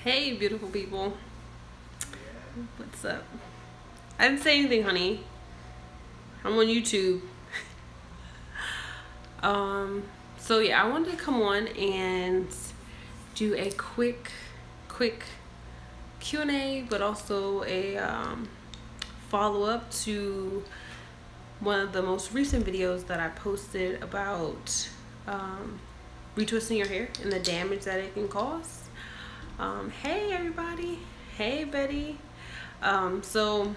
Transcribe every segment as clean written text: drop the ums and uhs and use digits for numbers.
Hey, beautiful people. What's up? I didn't say anything, honey. I'm on YouTube. So yeah, I wanted to come on and do a quick Q&A, but also a follow-up to one of the most recent videos that I posted about retwisting your hair and the damage that it can cause. Hey everybody, hey Betty. So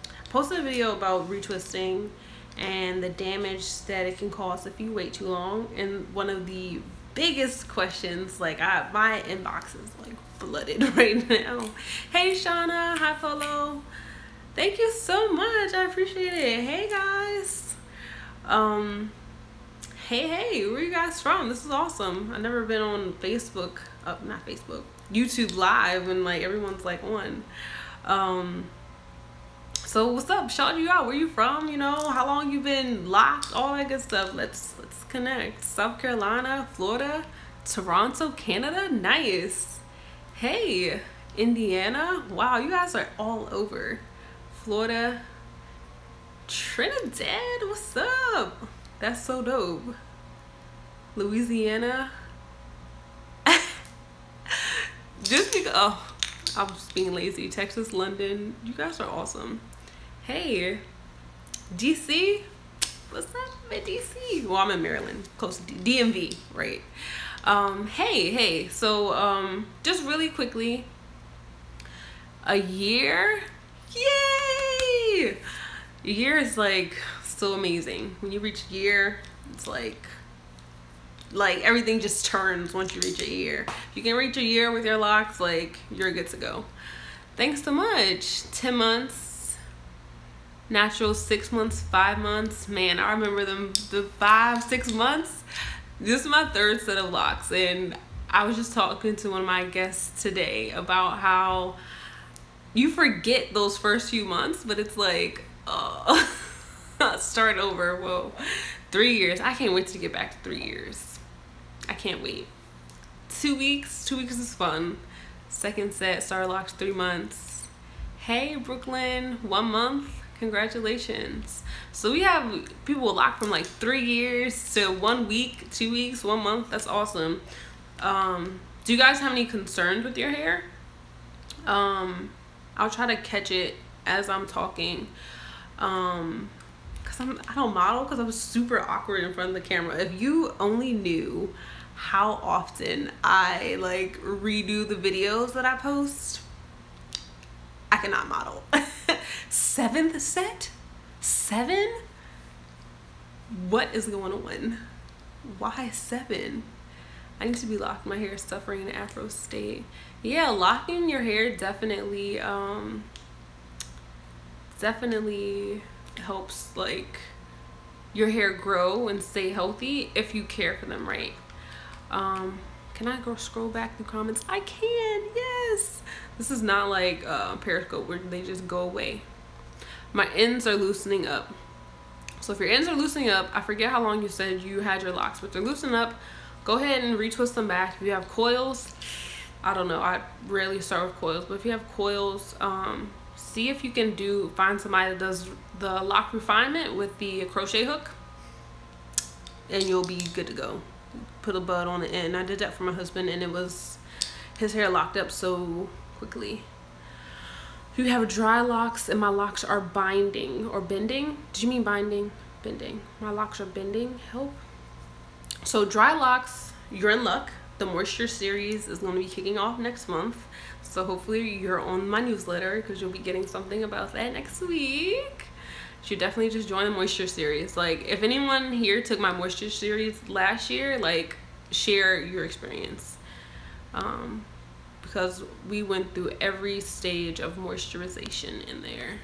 I posted a video about retwisting and the damage that it can cause if you wait too long. And one of the biggest questions, like my inbox is like flooded right now. Hey Shauna, hi Polo. Thank you so much, I appreciate it. Hey guys. Hey, where you guys from? This is awesome. I've never been on Facebook, not Facebook, YouTube live, and like everyone's like on. So what's up? Shout you out. Where you from? You know, how long you been locked? All that good stuff. Let's connect. South Carolina, Florida, Toronto, Canada. Nice. Hey, Indiana. Wow, you guys are all over. Florida, Trinidad. What's up? That's so dope. Louisiana. Just because, oh, I'm just being lazy. Texas, London, you guys are awesome. Hey, DC, what's up in DC? Well, I'm in Maryland, close to DMV, right? Hey, so just really quickly, a year, yay! A year is like so amazing. When you reach a year, it's like everything just turns once you reach a year. If you can reach a year with your locks, like you're good to go. Thanks so much. 10 months, natural 6 months, 5 months. Man, I remember them, the 5-6 months. This is my third set of locks, and I was just talking to one of my guests today about how you forget those first few months, but it's like, start over. Whoa, 3 years. I can't wait to get back to 3 years. I can't wait. 2 weeks is fun. Second set, started locks 3 months. Hey Brooklyn, 1 month. Congratulations. So we have people locked from like 3 years to 1 week, 2 weeks, 1 month. That's awesome. Do you guys have any concerns with your hair? I'll try to catch it as I'm talking. Cause I don't model because I was super awkward in front of the camera. If you only knew how often I like redo the videos that I post, I cannot model. 7th set? 7? What is going on? Why 7? I need to be locked. My hair is suffering in an afro state. Yeah, locking your hair definitely helps like your hair grow and stay healthy if you care for them right. Can I go scroll back through comments? I can, yes. This is not like Periscope where they just go away. My ends are loosening up. So if your ends are loosening up, I forget how long you said you had your locks, but they're loosening up, go ahead and retwist them back. If you have coils, I don't know, I rarely start with coils, but if you have coils, see if you can find somebody that does the lock refinement with the crochet hook, and you'll be good to go. Put a bud on the end. I did that for my husband, and it was, his hair locked up so quickly. If you have dry locks and my locks are binding or bending, did you mean binding? Bending. My locks are bending. Help. So dry locks, you're in luck. The moisture series is going to be kicking off next month, so hopefully you're on my newsletter because you'll be getting something about that next week. You should definitely just join the moisture series. Like, if anyone here took my moisture series last year, like, share your experience, because we went through every stage of moisturization in there.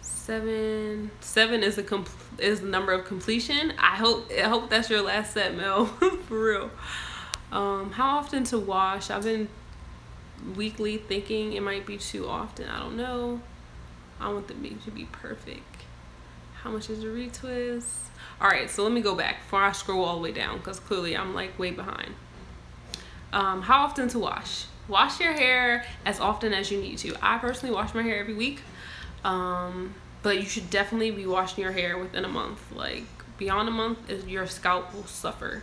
7 is the number of completion. I hope that's your last set, Mel. For real. How often to wash? I've been weekly thinking it might be too often. I don't know. I want the make to be perfect. How much is a retwist? All right, so let me go back before I scroll all the way down, because clearly I'm like way behind. How often to wash? Wash your hair as often as you need to. I personally wash my hair every week, but you should definitely be washing your hair within a month. Like beyond a month, your scalp will suffer.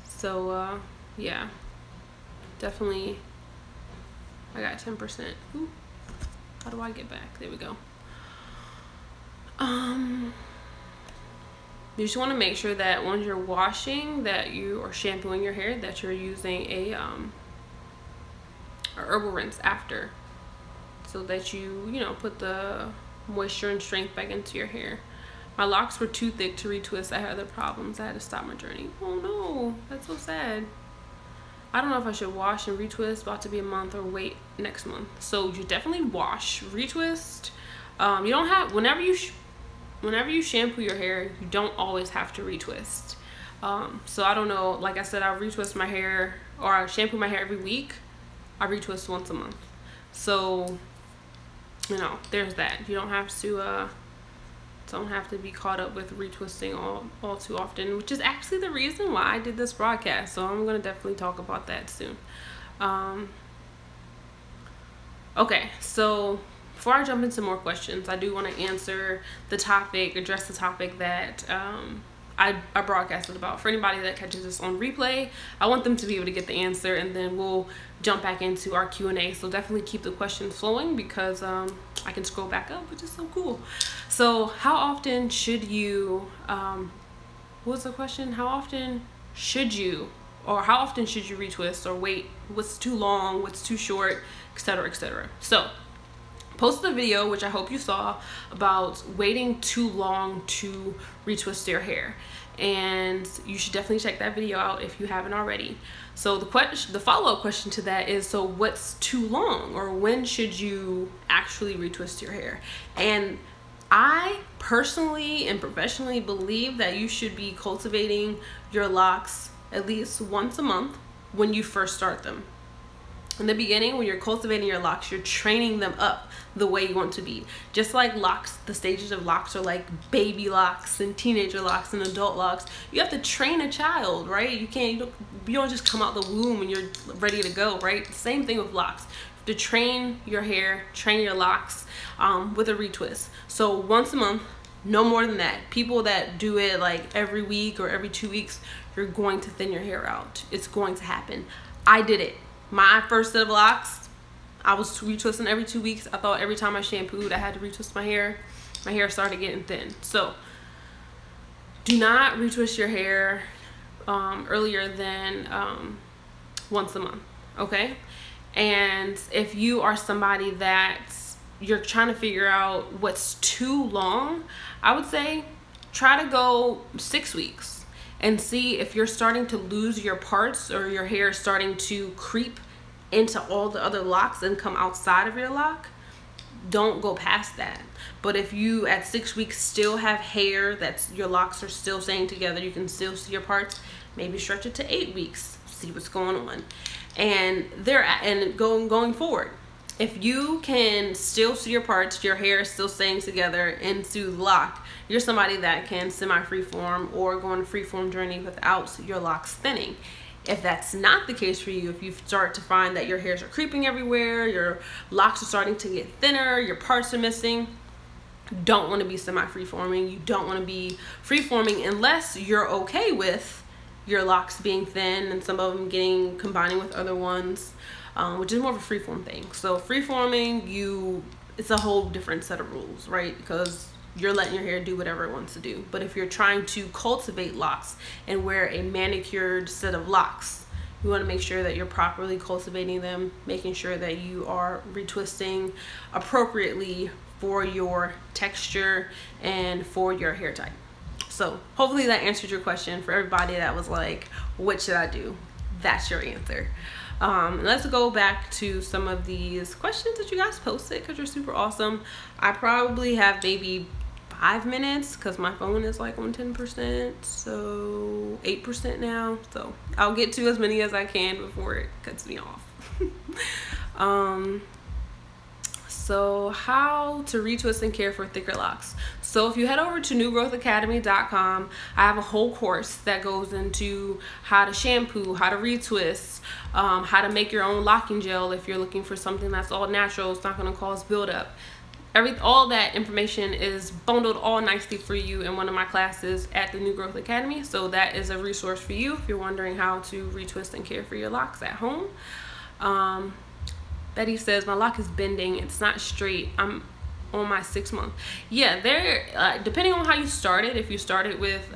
So yeah, definitely. I got 10%. Ooh, how do I get back? There we go. You just want to make sure that when you're washing, that you are shampooing your hair, that you're using a herbal rinse after, so that you put the moisture and strength back into your hair. My locks were too thick to retwist. I had other problems. I had to stop my journey. Oh no, that's so sad. I don't know if I should wash and retwist, about to be a month, or wait next month. So you definitely wash, retwist. You don't have, whenever you shampoo your hair, you don't always have to retwist. So I don't know, like I said, I retwist my hair, or I shampoo my hair every week. I retwist once a month. So, there's that. You don't have to be caught up with retwisting all too often, which is actually the reason why I did this broadcast. So I'm gonna definitely talk about that soon. Okay, so before I jump into more questions, I do want to address the topic that I broadcasted about. For anybody that catches this on replay, I want them to be able to get the answer, and then we'll jump back into our Q&A. So definitely keep the questions flowing, because I can scroll back up, which is so cool. So how often should you, what was the question? How often should you retwist or wait? What's too long? What's too short? Etc. etc. So posted a video, which I hope you saw, about waiting too long to retwist your hair, and you should definitely check that video out if you haven't already. So the follow-up question to that is, so what's too long, or when should you actually retwist your hair? And I personally and professionally believe that you should be cultivating your locks at least once a month when you first start them. In the beginning, when you're cultivating your locks, you're training them up the way you want to be. Just like locks, the stages of locks are like baby locks and teenager locks and adult locks. You have to train a child, right? You don't just come out the womb and you're ready to go, right? Same thing with locks. You have to train your hair, train your locks with a retwist. So once a month, no more than that. People that do it like every week or every 2 weeks, you're going to thin your hair out. It's going to happen. I did it. My first set of locks, I was retwisting every 2 weeks. I thought every time I shampooed, I had to retwist my hair. My hair started getting thin. So do not retwist your hair earlier than once a month, okay? And if you are somebody that you're trying to figure out what's too long, I would say try to go 6 weeks. And see if you're starting to lose your parts, or your hair is starting to creep into all the other locks and come outside of your lock. Don't go past that. But if you at 6 weeks still have hair that's, your locks are still staying together, you can still see your parts, maybe stretch it to 8 weeks, see what's going on. And going forward, if you can still see your parts, your hair is still staying together into the lock, you're somebody that can semi-freeform or go on a freeform journey without your locks thinning. If that's not the case for you, if you start to find that your hairs are creeping everywhere, your locks are starting to get thinner, your parts are missing, you don't want to be semi-freeforming. You don't want to be freeforming unless you're okay with your locks being thin and some of them combining with other ones. Which is more of a freeform thing. So freeforming, it's a whole different set of rules, right? Because you're letting your hair do whatever it wants to do. But if you're trying to cultivate locks and wear a manicured set of locks, you want to make sure that you're properly cultivating them, making sure that you are retwisting appropriately for your texture and for your hair type. So hopefully that answered your question. For everybody that was like, what should I do? That's your answer. Let's go back to some of these questions that you guys posted, because you're super awesome. I probably have maybe 5 minutes because my phone is like on 10%, so 8% now. So I'll get to as many as I can before it cuts me off. So how to retwist and care for thicker locks. So if you head over to newgrowthacademy.com, I have a whole course that goes into how to shampoo, how to retwist, how to make your own locking gel if you're looking for something that's all natural, it's not going to cause buildup. All that information is bundled all nicely for you in one of my classes at the New Growth Academy. So that is a resource for you if you're wondering how to retwist and care for your locks at home. Betty says, my lock is bending, it's not straight, I'm on my 6th month. Yeah, depending on how you started, if you started with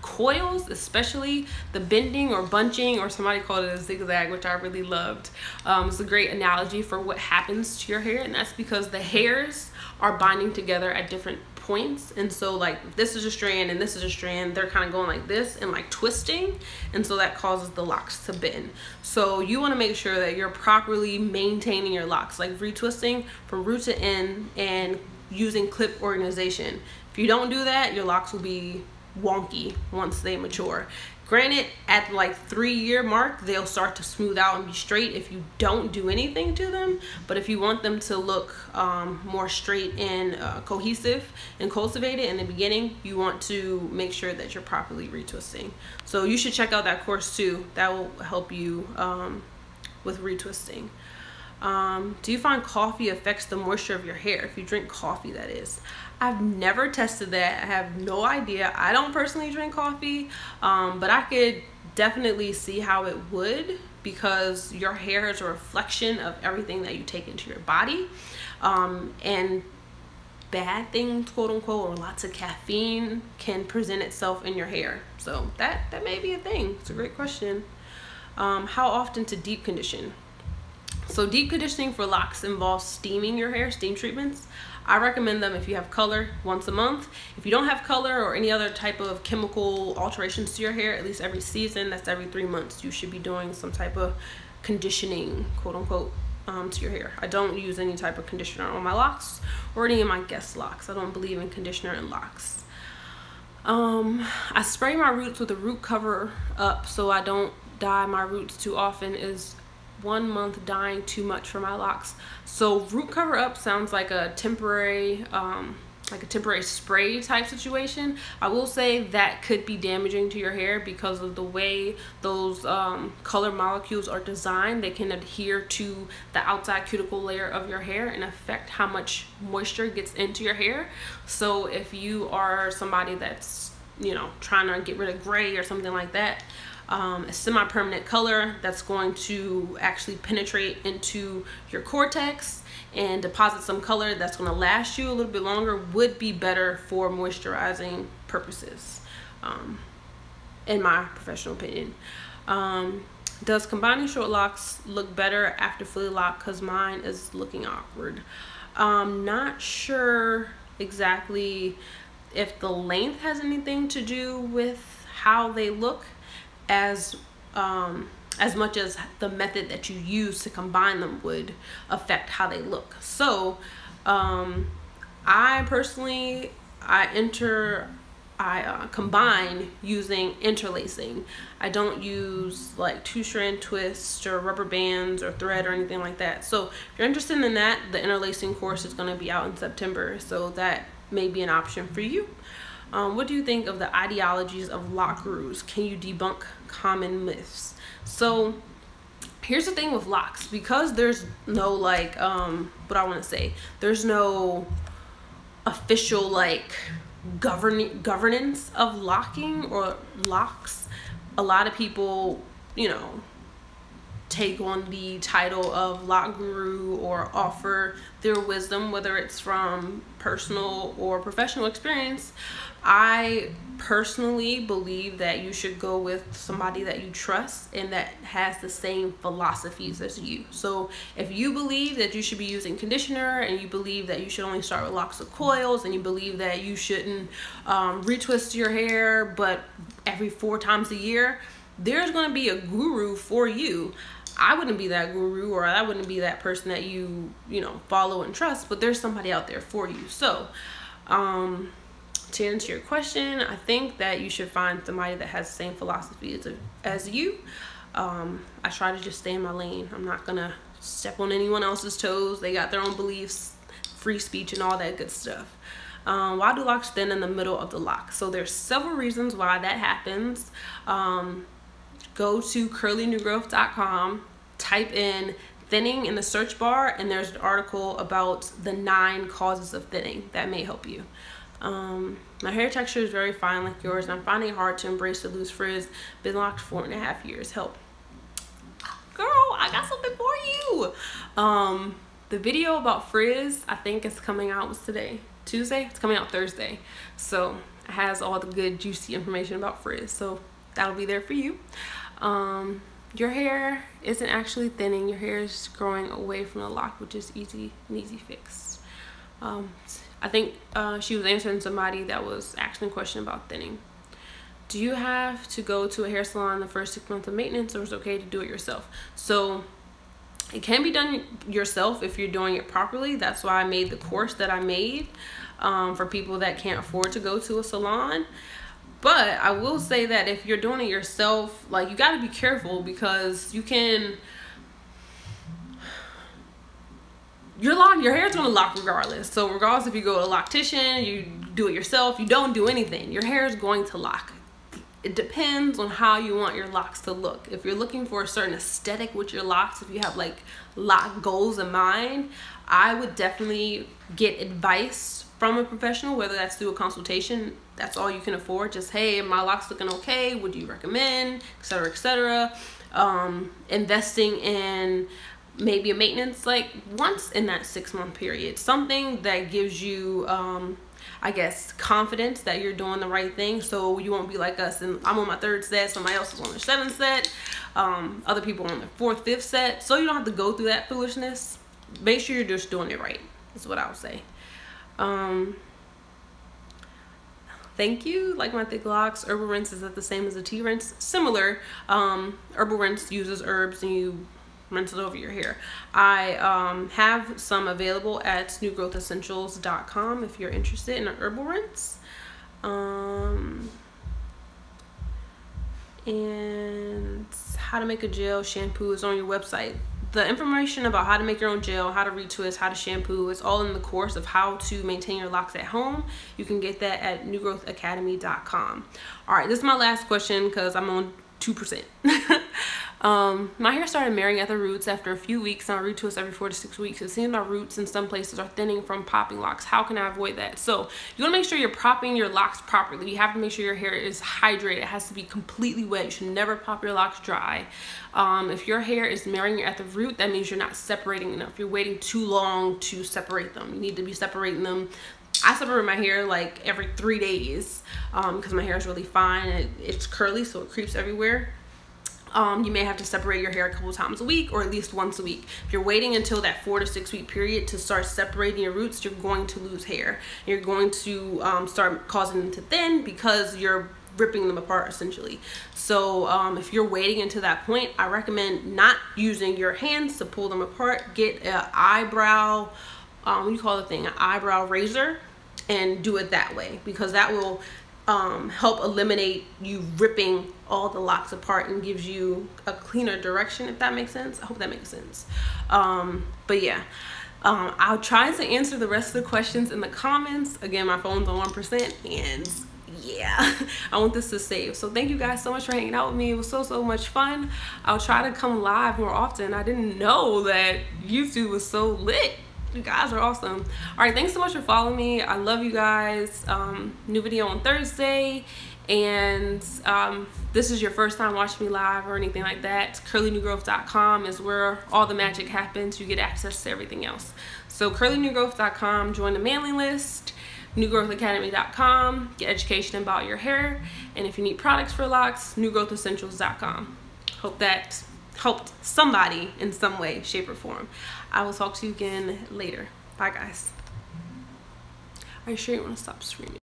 coils, especially the bending or bunching, or somebody called it a zigzag, which I really loved. It's a great analogy for what happens to your hair, and that's because the hairs are binding together at different points, and so like this is a strand and this is a strand, they're kind of going like this and like twisting, and so that causes the locks to bend. So you want to make sure that you're properly maintaining your locks, like retwisting from root to end and using clip organization. If you don't do that, your locks will be wonky once they mature. Granted, at like 3-year mark, they'll start to smooth out and be straight if you don't do anything to them. But if you want them to look more straight and cohesive and cultivated in the beginning, you want to make sure that you're properly retwisting. So you should check out that course too. That will help you with retwisting. Do you find coffee affects the moisture of your hair? If you drink coffee, that is. I've never tested that. I have no idea. I don't personally drink coffee, but I could definitely see how it would, because your hair is a reflection of everything that you take into your body. And bad things, quote unquote, or lots of caffeine can present itself in your hair. So that may be a thing. It's a great question. How often to deep condition? So deep conditioning for locks involves steaming your hair, steam treatments. I recommend them if you have color once a month. If you don't have color or any other type of chemical alterations to your hair, at least every season, that's every 3 months, you should be doing some type of conditioning, quote unquote, to your hair. I don't use any type of conditioner on my locks or any of my guest locks. I don't believe in conditioner in locks. I spray my roots with a root cover up so I don't dye my roots too often. Is 1 month dyeing too much for my locks? So root cover up sounds like a temporary spray type situation. I will say that could be damaging to your hair because of the way those color molecules are designed. They can adhere to the outside cuticle layer of your hair and affect how much moisture gets into your hair. So if you are somebody that's, you know, trying to get rid of gray or something like that, a semi-permanent color that's going to actually penetrate into your cortex and deposit some color that's going to last you a little bit longer would be better for moisturizing purposes, in my professional opinion. Does combining short locks look better after fully locked? Because mine is looking awkward. Not sure exactly if the length has anything to do with how they look, as much as the method that you use to combine them would affect how they look. So I personally combine using interlacing. I don't use like 2-strand twists or rubber bands or thread or anything like that. So if you're interested in that, the interlacing course is going to be out in September, so that may be an option for you. What do you think of the ideologies of lock gurus? Can you debunk common myths? So here's the thing with locks, because there's no like there's no official like governance of locking or locks. A lot of people, you know, take on the title of lock guru or offer their wisdom, whether it's from personal or professional experience. I personally believe that you should go with somebody that you trust and that has the same philosophies as you. So if you believe that you should be using conditioner, and you believe that you should only start with locks of coils, and you believe that you shouldn't retwist your hair but every 4 times a year, there's going to be a guru for you. I wouldn't be that guru, or I wouldn't be that person that you follow and trust, but there's somebody out there for you. So to answer your question, I think that you should find somebody that has the same philosophy as you. I try to just stay in my lane. I'm not gonna step on anyone else's toes. They got their own beliefs, free speech, and all that good stuff. Why do locks thin in the middle of the lock? So there's several reasons why that happens. Go to curlynewgrowth.com, type in thinning in the search bar, and there's an article about the 9 causes of thinning that may help you. My hair texture is very fine like yours, and I'm finding it hard to embrace the loose frizz. Been locked 4.5 years. Help. Girl, I got something for you. The video about frizz, I think is coming out, what's today? Tuesday? It's coming out Thursday. So it has all the good juicy information about frizz. So that'll be there for you. Your hair isn't actually thinning. Your hair is growing away from the lock, which is an easy fix. I think she was answering somebody that was asking a question about thinning. Do you have to go to a hair salon the first 6 months of maintenance, or is it okay to do it yourself? So it can be done yourself if you're doing it properly. That's why I made the course that I made for people that can't afford to go to a salon. But I will say that if you're doing it yourself, like, you got to be careful, because you can, your hair is going to lock regardless. So regardless if you go to a loctician, you do it yourself, you don't do anything, your hair is going to lock. It depends on how you want your locks to look. If you're looking for a certain aesthetic with your locks, if you have like lock goals in mind, I would definitely get advice from a professional, whether that's through a consultation. That's all you can afford. Just, hey, my locks looking okay, would you recommend, etc., etc. Investing in maybe a maintenance like once in that 6-month period, something that gives you I guess confidence that you're doing the right thing, so you won't be like us and I'm on my 3rd set, somebody else is on their 7th set, other people on their 4th, 5th set, so you don't have to go through that foolishness. Make sure you're just doing it right, is what I would say. Thank you. Like my thick locks. Herbal rinse, is that the same as a tea rinse? Similar. Herbal rinse uses herbs and you rinse it over your hair. I have some available at newgrowthessentials.com if you're interested in an herbal rinse. And how to make a gel shampoo is on your website. The information about how to make your own gel, how to retwist, how to shampoo, is all in the course of how to maintain your locks at home. You can get that at newgrowthacademy.com. All right, this is my last question because I'm on 2%. My hair started marrying at the roots after a few weeks, and I retwist every 4 to 6 weeks. It seems my roots in some places are thinning from popping locks. How can I avoid that? So you want to make sure you're popping your locks properly. You have to make sure your hair is hydrated. It has to be completely wet. You should never pop your locks dry. If your hair is marrying at the root, that means you're not separating enough. You're waiting too long to separate them. You need to be separating them. I separate my hair like every 3 days because my hair is really fine. It's curly, so it creeps everywhere. You may have to separate your hair a couple times a week, or at least once a week. If you're waiting until that 4 to 6 week period to start separating your roots, you're going to lose hair. You're going to start causing them to thin because you're ripping them apart essentially. So if you're waiting until that point, I recommend not using your hands to pull them apart. Get an eyebrow, what do you call the thing, an eyebrow razor, and do it that way, because that will help eliminate you ripping all the locks apart and gives you a cleaner direction, if that makes sense. I hope that makes sense. But yeah, I'll try to answer the rest of the questions in the comments. Again, my phone's on 1%, and yeah, I want this to save. So thank you guys so much for hanging out with me. It was so much fun. I'll try to come live more often. I didn't know that YouTube was so lit. You guys are awesome. All right, thanks so much for following me. I love you guys. New video on Thursday, and this is your first time watching me live or anything like that, curlynewgrowth.com is where all the magic happens. You get access to everything else. So curlynewgrowth.com, join the mailing list. newgrowthacademy.com, get education about your hair, and if you need products for locks, newgrowthessentials.com. Hope that helped somebody in some way, shape, or form. I will talk to you again later. Bye, guys. Are you sure you want to stop screaming?